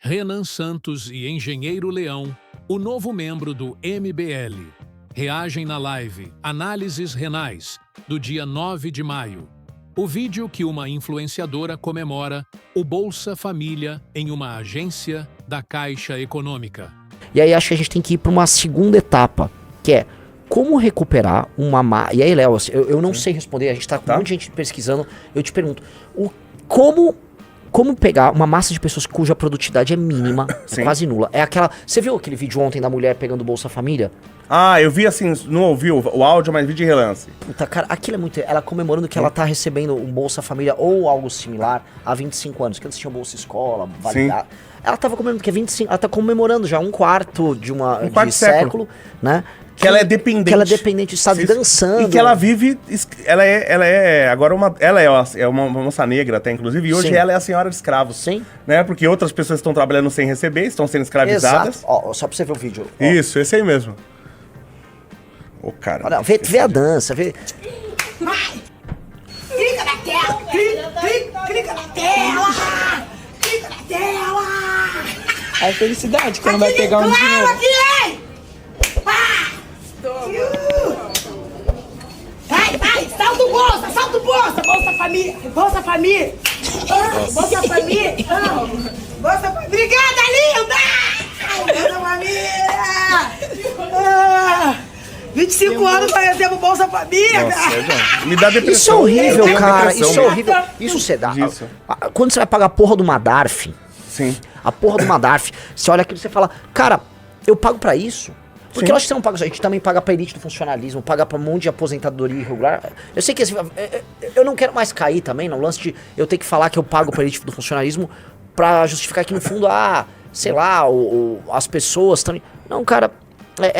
Renan Santos e Engenheiro Leão, o novo membro do MBL, reagem na live Análises Renais, do dia 9 de maio. O vídeo que uma influenciadora comemora o Bolsa Família em uma agência da Caixa Econômica. E aí acho que a gente tem que ir para uma segunda etapa, que é como recuperar uma... E aí, Léo, eu não sei responder, a gente tá com um monte de gente pesquisando, eu te pergunto, como pegar uma massa de pessoas cuja produtividade é mínima, é quase nula, é aquela... Você viu aquele vídeo ontem da mulher pegando o Bolsa Família? Ah, eu vi assim, não ouvi o áudio, mas vi de relance. Puta, cara, aquilo é muito... Ela comemorando que ela tá recebendo um Bolsa Família ou algo similar há 25 anos, que antes tinha Bolsa Escola, validado. Ela tava comemorando, que é 25... Ela tá comemorando já um quarto de século, né? Que ela é dependente. Que ela é dependente do Estado, dançando. E que ela vive... Ela é agora ela é uma moça negra até, inclusive, e hoje ela é a senhora de escravos. Sim. Né? Porque outras pessoas estão trabalhando sem receber, estão sendo escravizadas. Exato. Ó, só pra você ver o vídeo. Ó. Isso, esse aí mesmo. Ô, cara. Olha, vê a dança, vê... Clica na tela! Clica na tela! Clica na tela! É felicidade quando vai pegar um dinheiro. Vai, salta o bolsa, Bolsa Família, Bolsa Família, Bolsa Família, Bolsa Família, obrigada, linda! Bolsa Família! 25 anos pra receber o Bolsa Família! Nossa, me dá depressão. Isso é horrível, cara, isso é horrível. Isso você dá. Quando você vai pagar a porra do Madarf, a porra do Madarf, você olha aquilo e você fala, cara, eu pago pra isso? Porque eu acho que você não paga só, a gente também paga pra elite do funcionalismo, paga pra um monte de aposentadoria irregular. Eu sei que assim, eu não quero mais cair também no lance de eu ter que falar que eu pago pra elite do funcionalismo pra justificar que no fundo, sei lá, as pessoas também... Não, cara,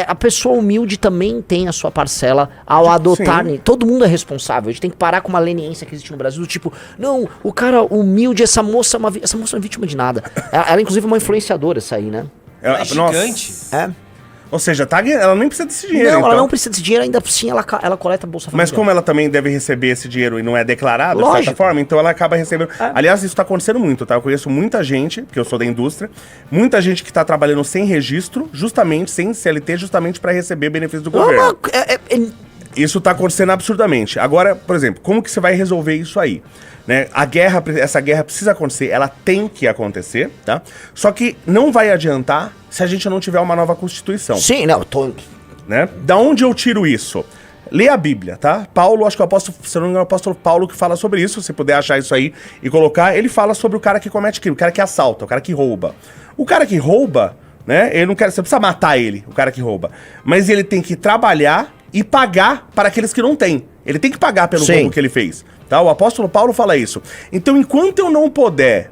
a pessoa humilde também tem a sua parcela ao adotar... Todo mundo é responsável, a gente tem que parar com uma leniência que existe no Brasil, do tipo, não, o cara humilde, essa moça não é vítima de nada. Ela inclusive é uma influenciadora, essa aí, né? É gigante. Ou seja, ela nem precisa desse dinheiro, Não, ela não precisa desse dinheiro, ainda assim ela coleta Bolsa Família. Mas como ela também deve receber esse dinheiro e não é declarado, de certa forma, então ela acaba recebendo... Aliás, isso tá acontecendo muito, tá? Eu conheço muita gente, porque eu sou da indústria, muita gente que tá trabalhando sem registro, justamente, sem CLT, justamente pra receber benefício do governo. Isso tá acontecendo absurdamente. Agora, por exemplo, como que você vai resolver isso aí? Né? Essa guerra precisa acontecer, ela tem que acontecer, tá? Só que não vai adiantar se a gente não tiver uma nova Constituição. Sim, não, né? Da onde eu tiro isso? Lê a Bíblia, tá? Paulo, acho que se não me engano, é o apóstolo Paulo que fala sobre isso, se puder achar isso aí e colocar, ele fala sobre o cara que comete crime, o cara que assalta, o cara que rouba. O cara que rouba, né? Ele não quer, você precisa matar ele, o cara que rouba. Mas ele tem que trabalhar e pagar para aqueles que não têm. Ele tem que pagar pelo roubo que ele fez. Tá? O apóstolo Paulo fala isso. Então, enquanto eu não puder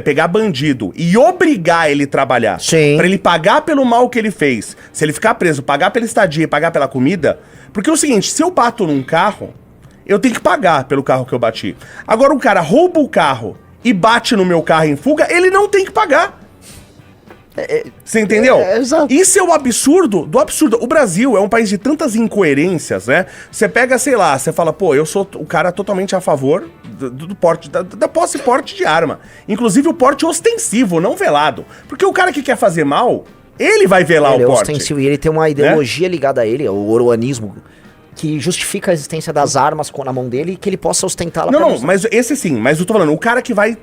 pegar bandido e obrigar ele a trabalhar, pra ele pagar pelo mal que ele fez, se ele ficar preso, pagar pela estadia e pagar pela comida, porque é o seguinte, se eu bato num carro, eu tenho que pagar pelo carro que eu bati. Agora, o cara rouba o carro e bate no meu carro em fuga, ele não tem que pagar. Você entendeu? Exato. Isso é o absurdo do absurdo. O Brasil é um país de tantas incoerências, né? Você pega, sei lá, você fala, pô, eu sou o cara totalmente a favor do porte, da posse e porte de arma. Inclusive o porte ostensivo, não velado. Porque o cara que quer fazer mal, ele vai velar o porte. Ostensivo, e ele tem uma ideologia ligada a ele, o oroanismo, que justifica a existência das armas na mão dele e que ele possa ostentá-la. Não, mas esse sim, mas eu tô falando, o cara que vai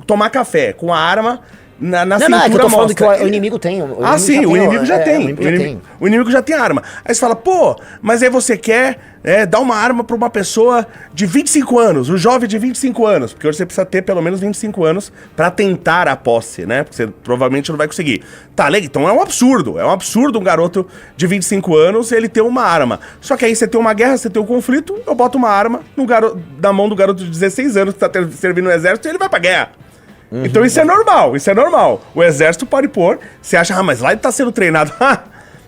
tomar café com a arma... Na cintura, é que eu tô falando que o inimigo tem. O inimigo já tem. O inimigo já tem arma. Aí você fala, pô, mas aí você quer dar uma arma pra uma pessoa de 25 anos, um jovem de 25 anos, porque hoje você precisa ter pelo menos 25 anos pra tentar a posse, né? Porque você provavelmente não vai conseguir. Tá, então é um absurdo um garoto de 25 anos ele ter uma arma. Só que aí você tem uma guerra, você tem um conflito, eu boto uma arma na mão do garoto de 16 anos que tá servindo no exército e ele vai pra guerra. Então isso é normal, O exército pode pôr, você acha, mas lá ele tá sendo treinado.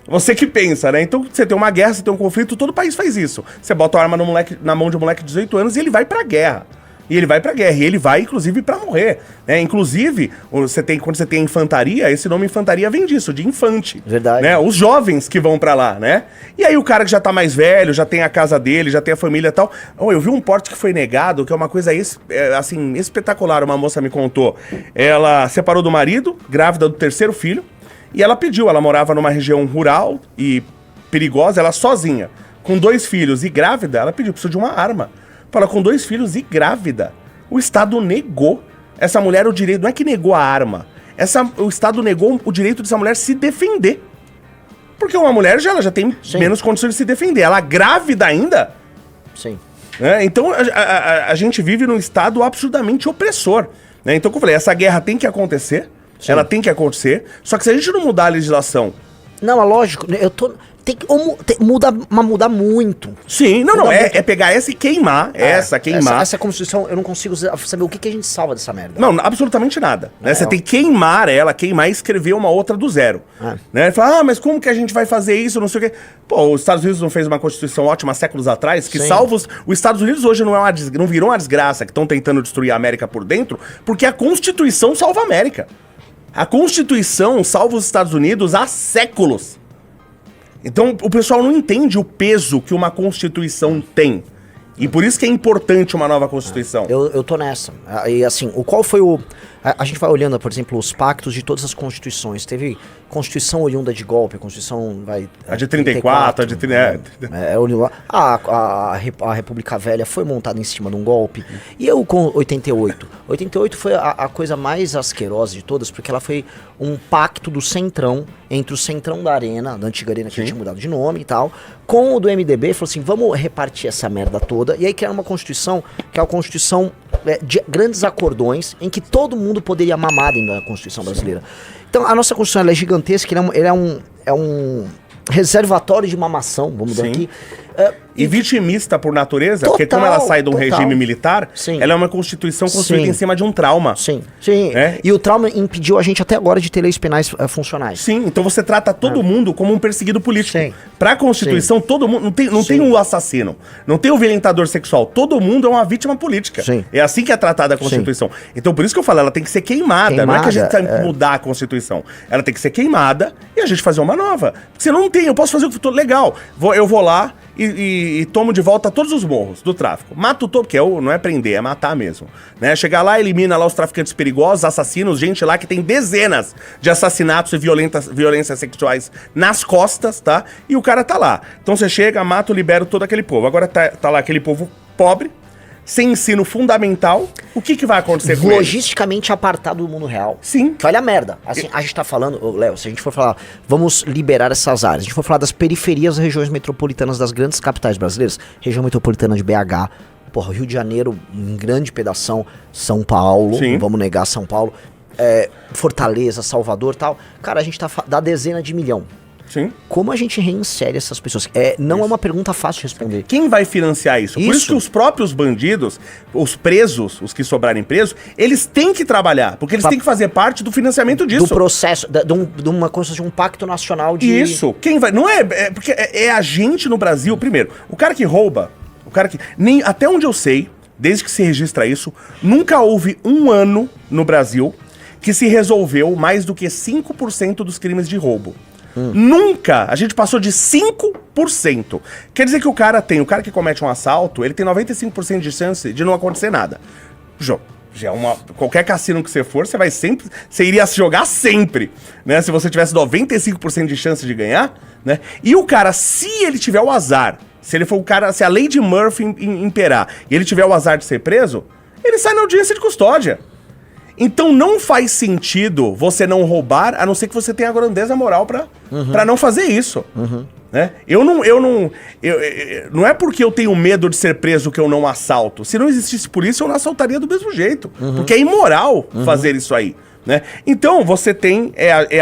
Você que pensa, né? Então você tem uma guerra, você tem um conflito, todo país faz isso. Você bota a arma na mão de um moleque de 18 anos e ele vai pra guerra. E ele vai pra guerra, e ele vai, inclusive, pra morrer. Né? Inclusive, quando você tem infantaria, esse nome infantaria vem disso, de infante. Verdade. Né? Os jovens que vão pra lá, né? E aí o cara que já tá mais velho, já tem a casa dele, já tem a família e tal. Eu vi um porte que foi negado, que é uma coisa assim, espetacular, uma moça me contou. Ela separou do marido, grávida do 3º filho, e ela morava numa região rural e perigosa, ela sozinha, com 2 filhos e grávida, ela pediu, preciso de uma arma. Fala, com 2 filhos e grávida. O Estado negou essa mulher o direito, não é que negou a arma, o Estado negou o direito dessa mulher se defender. Porque uma mulher ela já tem menos condições de se defender. Ela grávida ainda? Sim. Então a gente vive num Estado absurdamente opressor. Né? Então, como eu falei, essa guerra tem que acontecer, ela tem que acontecer, só que se a gente não mudar a legislação... Não, é lógico, tem que mudar muito. Sim, é pegar essa e queimar, Essa Constituição, eu não consigo saber o que a gente salva dessa merda. Não, absolutamente nada. Né? Você tem que queimar e escrever uma outra do zero. Né? Fala, mas como que a gente vai fazer isso, não sei o quê. Pô, os Estados Unidos não fez uma Constituição ótima séculos atrás, que salva os Estados Unidos hoje não virou uma desgraça, que estão tentando destruir a América por dentro, porque a Constituição salva a América. A Constituição salva os Estados Unidos há séculos. Então, o pessoal não entende o peso que uma Constituição tem. E por isso que é importante uma nova Constituição. Eu tô nessa. E assim, qual foi o... A gente vai olhando, por exemplo, os pactos de todas as constituições. Teve Constituição oriunda de golpe, a Constituição... a de 34, a de... A República Velha foi montada em cima de um golpe. E eu com 88. 88 foi a coisa mais asquerosa de todas, porque ela foi um pacto do Centrão, entre o Centrão da Arena, da antiga Arena, que tinha mudado de nome e tal, com o do MDB, falou assim, vamos repartir essa merda toda, e aí criaram uma Constituição, que é a Constituição de grandes acordões, em que todo mundo poderia mamar dentro da Constituição brasileira. Então, a nossa Constituição ela é gigantesca, ele é um reservatório de mamação, vamos dizer aqui. E vitimista por natureza, porque como ela sai de um regime militar, ela é uma Constituição construída em cima de um trauma. Sim. E o trauma impediu a gente até agora de ter leis penais funcionais. Sim, então você trata todo mundo como um perseguido político. Pra Constituição, todo mundo... Não tem um assassino, não tem um violentador sexual. Todo mundo é uma vítima política. É assim que é tratada a Constituição. Então, por isso que eu falo, ela tem que ser queimada. Não é que a gente tem que mudar a Constituição. Ela tem que ser queimada e a gente fazer uma nova. Porque senão não tem, eu posso fazer o que for legal. Eu vou lá e tomo de volta todos os morros do tráfico. Mato todo, porque não é prender, é matar mesmo. Né? Chegar lá, elimina lá os traficantes perigosos, assassinos, gente lá que tem dezenas de assassinatos e violências sexuais nas costas, tá? E o cara tá lá. Então você chega, mata, libera todo aquele povo. Agora tá lá aquele povo pobre, sem ensino fundamental, o que vai acontecer com ele? Logisticamente apartado do mundo real. Sim. Que olha a merda. Assim, a gente tá falando, Léo, se a gente for falar, vamos liberar essas áreas, a gente for falar das periferias das regiões metropolitanas das grandes capitais brasileiras, região metropolitana de BH, porra, Rio de Janeiro, em grande pedação, São Paulo, não vamos negar São Paulo, Fortaleza, Salvador e tal. Cara, a gente tá da dezena de milhão. Sim. Como a gente reinsere essas pessoas? Não é uma pergunta fácil de responder. Quem vai financiar isso? Por isso que os próprios bandidos, os presos, os que sobrarem presos, eles têm que trabalhar, porque eles têm que fazer parte do financiamento disso. Do processo, de uma coisa de um pacto nacional de... Isso. Quem vai... Não porque a gente no Brasil, primeiro, o cara que rouba, até onde eu sei, desde que se registra isso, nunca houve um ano no Brasil que se resolveu mais do que 5% dos crimes de roubo. Nunca a gente passou de 5%. Quer dizer que o cara que comete um assalto, ele tem 95% de chance de não acontecer nada. Qualquer cassino que você for, você iria jogar sempre, né? Se você tivesse 95% de chance de ganhar, né? E o cara, se ele tiver o azar, se a lei de Murphy imperar e ele tiver o azar de ser preso, ele sai na audiência de custódia. Então não faz sentido você não roubar, a não ser que você tenha a grandeza moral pra não fazer isso. Né? Não é porque eu tenho medo de ser preso que eu não assalto. Se não existisse polícia, eu não assaltaria do mesmo jeito. Porque é imoral fazer isso aí. Né? Então você tem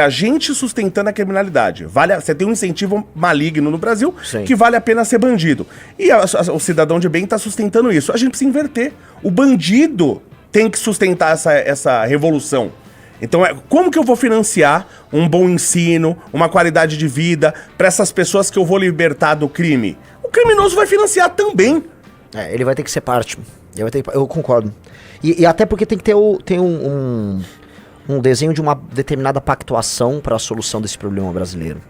a gente sustentando a criminalidade. Você tem um incentivo maligno no Brasil que vale a pena ser bandido. E o cidadão de bem está sustentando isso. A gente precisa inverter. O bandido tem que sustentar essa revolução. Então, como que eu vou financiar um bom ensino, uma qualidade de vida para essas pessoas que eu vou libertar do crime? O criminoso vai financiar também. Ele vai ter que ser parte. Eu concordo. E até porque tem que ter um desenho de uma determinada pactuação para a solução desse problema brasileiro.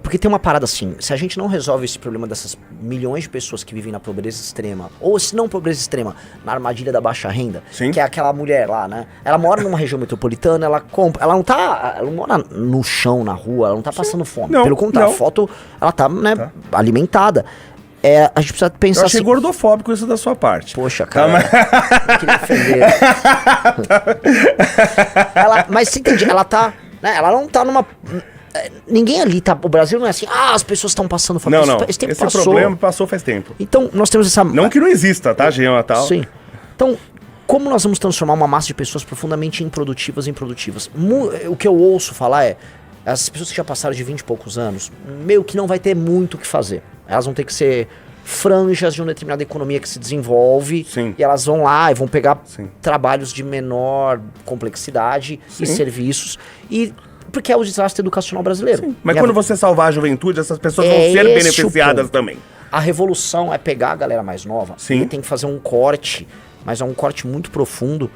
Porque tem uma parada assim, se a gente não resolve esse problema dessas milhões de pessoas que vivem na pobreza extrema, ou se não pobreza extrema, na armadilha da baixa renda, Sim. que é aquela mulher lá, né? Ela mora numa região metropolitana, ela não mora no chão, na rua, ela não tá passando fome. Não, Pelo contrário, não. a foto, ela tá, né, alimentada. A gente precisa pensar Eu achei assim... gordofóbico isso da sua parte. Poxa, cara, eu queria ofender. Mas você entende, ela tá... Né, ela não tá numa... Ninguém ali tá... O Brasil não é assim, as pessoas estão passando fome. Não. Esse tempo Esse passou. problema passou faz tempo. Então, nós temos essa... Não que não exista, tá, Jean, tal. Sim. Então, como nós vamos transformar uma massa de pessoas profundamente improdutivas em produtivas? O que eu ouço falar é... As pessoas que já passaram de 20 e poucos anos, meio que não vai ter muito o que fazer. Elas vão ter que ser franjas de uma determinada economia que se desenvolve. Sim. E elas vão lá e vão pegar Sim. trabalhos de menor complexidade Sim. e serviços. Porque é o desastre educacional brasileiro. Sim. Mas quando você salvar a juventude, essas pessoas vão ser beneficiadas também. A revolução é pegar a galera mais nova. Sim. E tem que fazer um corte, mas é um corte muito profundo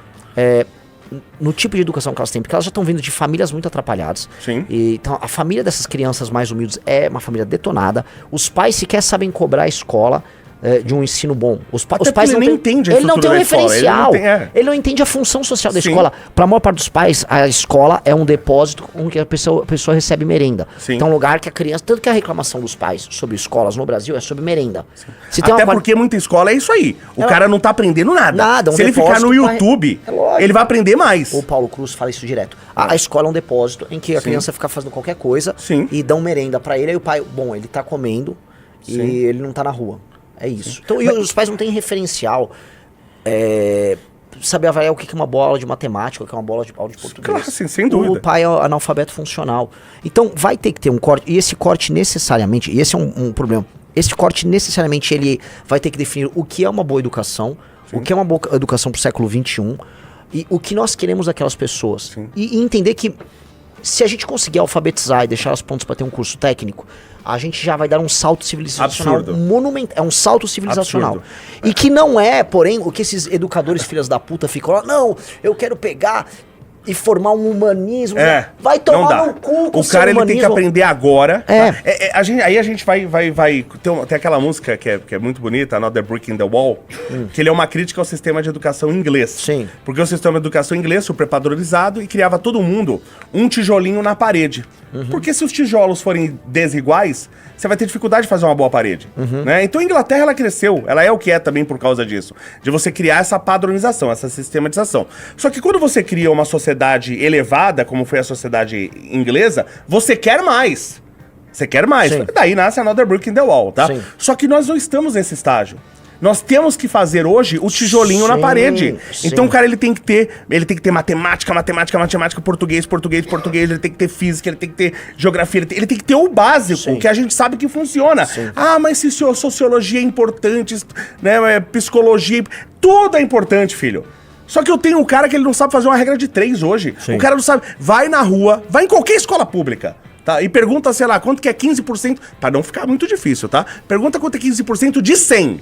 no tipo de educação que elas têm. Porque elas já estão vindo de famílias muito atrapalhadas. Sim. Então a família dessas crianças mais humildes é uma família detonada. Os pais sequer sabem cobrar a escola de um ensino bom. Os pais ele não nem entende a ele não tem um estrutura da escola, referencial. ele não tem, Ele não entende a função social da Sim. escola. Para a maior parte dos pais, a escola é um depósito onde a pessoa recebe merenda. Sim. Então, um lugar que a criança... Tanto que a reclamação dos pais sobre escolas no Brasil é sobre merenda. Se tem Até uma porque muita escola é isso aí. O cara não tá aprendendo nada. Nada, Se ele ficar no YouTube, ele vai aprender mais. O Paulo Cruz fala isso direto. A escola é um depósito em que a criança fica fazendo qualquer coisa e dão merenda pra ele. Aí o pai, ele tá comendo e ele não tá na rua. É isso. Então, e os pais não têm referencial. Saber avaliar o que é uma bola de matemática, o que é uma bola de aula de português. Claro, sim, sem dúvida. O pai é analfabeto funcional. Então, vai ter que ter um corte. E esse corte necessariamente, e esse é um problema, esse corte necessariamente ele vai ter que definir o que é uma boa educação, o que é uma boa educação pro século XXI, e o que nós queremos daquelas pessoas. E entender que se a gente conseguir alfabetizar e deixar elas prontas para ter um curso técnico, a gente já vai dar um salto civilizacional monumental. É um salto civilizacional. Absurdo. E que não é, porém, o que esses educadores filhas da puta ficam lá, não, eu quero pegar e formar um humanismo. Vai tomar no cu com o cara ele tem que aprender agora. Aí a gente vai tem aquela música que é muito bonita, Another Brick in the Wall, que ele é uma crítica ao sistema de educação inglês. Sim. Porque o sistema de educação inglês super padronizado e criava todo mundo um tijolinho na parede. Porque se os tijolos forem desiguais, você vai ter dificuldade de fazer uma boa parede. Né? Então a Inglaterra ela cresceu, ela é o que é também por causa disso. De você criar essa padronização, essa sistematização. Só que quando você cria uma sociedade elevada, como foi a sociedade inglesa, você quer mais. Você quer mais. Sim. Daí nasce Another Brick in the Wall, tá? Sim. Só que nós não estamos nesse estágio. Nós temos que fazer hoje o tijolinho na parede. Sim. Então o cara ele tem que ter matemática, português, ele tem que ter física, ele tem que ter geografia, ele tem que ter o básico, que a gente sabe que funciona. Sim. Mas se sociologia é importante, né, psicologia, tudo é importante, filho. Só que eu tenho um cara que ele não sabe fazer uma regra de 3 hoje. Sim. O cara não sabe. Vai na rua, vai em qualquer escola pública, tá? E pergunta, sei lá, quanto que é 15%, pra não ficar muito difícil, tá? Pergunta quanto é 15% de 100,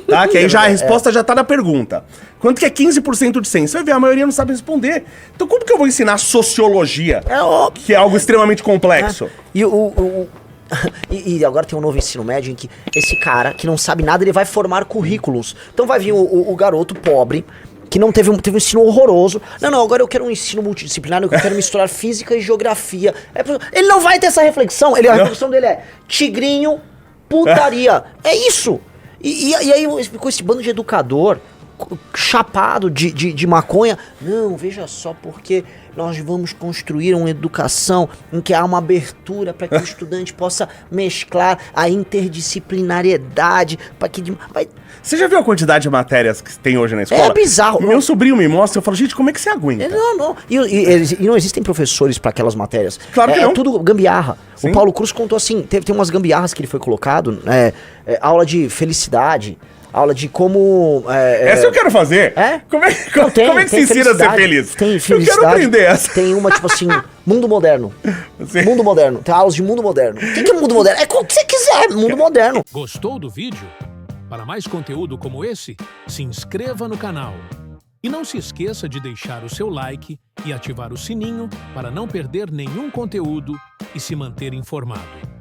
tá? Que aí já a resposta já tá na pergunta. Quanto que é 15% de 100? Você vai ver, a maioria não sabe responder. Então como que eu vou ensinar sociologia? É óbvio. Que é algo extremamente complexo. E agora tem um novo ensino médio em que esse cara que não sabe nada, ele vai formar currículos. Então vai vir o garoto pobre, que não teve um ensino horroroso. Não, agora eu quero um ensino multidisciplinar, eu quero misturar física e geografia. Ele não vai ter essa reflexão. A reflexão dele é tigrinho, putaria. É isso. E aí ficou esse bando de educador chapado de maconha. Não, veja só, porque nós vamos construir uma educação em que há uma abertura para que o estudante possa mesclar a interdisciplinariedade, para que... Você já viu a quantidade de matérias que tem hoje na escola? É bizarro. Meu sobrinho me mostra, eu falo, gente, como é que você aguenta? Não. E não existem professores para aquelas matérias. Claro que não. É tudo gambiarra. Sim. O Paulo Cruz contou assim, tem umas gambiarras que ele foi colocado, aula de felicidade, aula de como... Essa eu quero fazer. Como é que se ensina a ser feliz? Tem felicidade. Eu quero aprender essa. Tem uma, tipo assim, mundo moderno. Sim. Mundo moderno. Tem aulas de mundo moderno. O que é mundo moderno? É como você quiser, mundo moderno. Gostou do vídeo? Para mais conteúdo como esse, se inscreva no canal. E não se esqueça de deixar o seu like e ativar o sininho para não perder nenhum conteúdo e se manter informado.